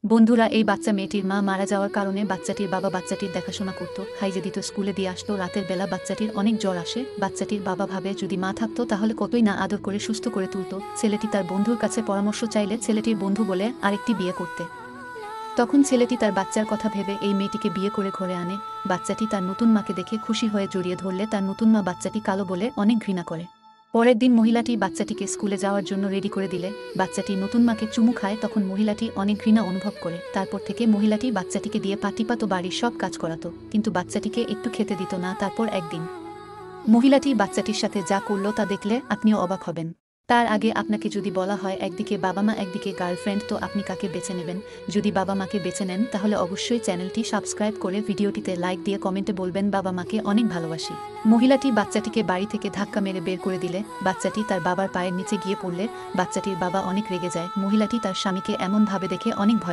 বন্ধুরা, এই বাচ্চা মেয়েটির মা মারা যাওয়ার কারণে বাচ্চাটির বাবা বাচ্চাটির দেখাশোনা করত, খাইয়ে দিত, স্কুলে দিয়ে আসতো। রাতের বেলা বাচ্চাটির অনেক জ্বর আসে। বাচ্চাটির বাবা ভাবে যদি মা থাকতো তাহলে কতই না আদর করে সুস্থ করে তুলতো। ছেলেটি তার বন্ধুর কাছে পরামর্শ চাইলে ছেলেটির বন্ধু বলে আরেকটি বিয়ে করতে। তখন ছেলেটি তার বাচ্চার কথা ভেবে এই মেয়েটিকে বিয়ে করে ঘরে আনে। বাচ্চাটি তার নতুন মাকে দেখে খুশি হয়ে জড়িয়ে ধরলে তার নতুন মা বাচ্চাটি কালো বলে অনেক ঘৃণা করে। পরের দিন মহিলাটি বাচ্চাটিকে স্কুলে যাওয়ার জন্য রেডি করে দিলে বাচ্চাটি নতুন মাকে চুমু খায়। তখন মহিলাটি অনেক ঘৃণা অনুভব করে। তারপর থেকে মহিলাটি বাচ্চাটিকে দিয়ে পাটিপাত বাড়ির সব কাজ করাতো, কিন্তু বাচ্চাটিকে একটু খেতে দিত না। তারপর একদিন মহিলাটি বাচ্চাটির সাথে যা করল তা দেখলে আপনিও অবাক হবেন। তার আগে আপনাকে যদি বলা হয় একদিকে বাবা মা একদিকে গার্লফ্রেন্ড, তো আপনি কাকে বেছে নেবেন? যদি বাবা মাকে বেছে নেন তাহলে অবশ্যই চ্যানেলটি সাবস্ক্রাইব করে ভিডিওটিতে লাইক দিয়ে কমেন্টে বলবেন বাবা মাকে অনেক ভালোবাসি। মহিলাটি বাচ্চাটিকে বাড়ি থেকে ধাক্কা মেরে বের করে দিলে বাচ্চাটি তার বাবার পায়ের নিচে গিয়ে পড়লে বাচ্চাটির বাবা অনেক রেগে যায়। মহিলাটি তার স্বামীকে এমন ভাবে দেখে অনেক ভয়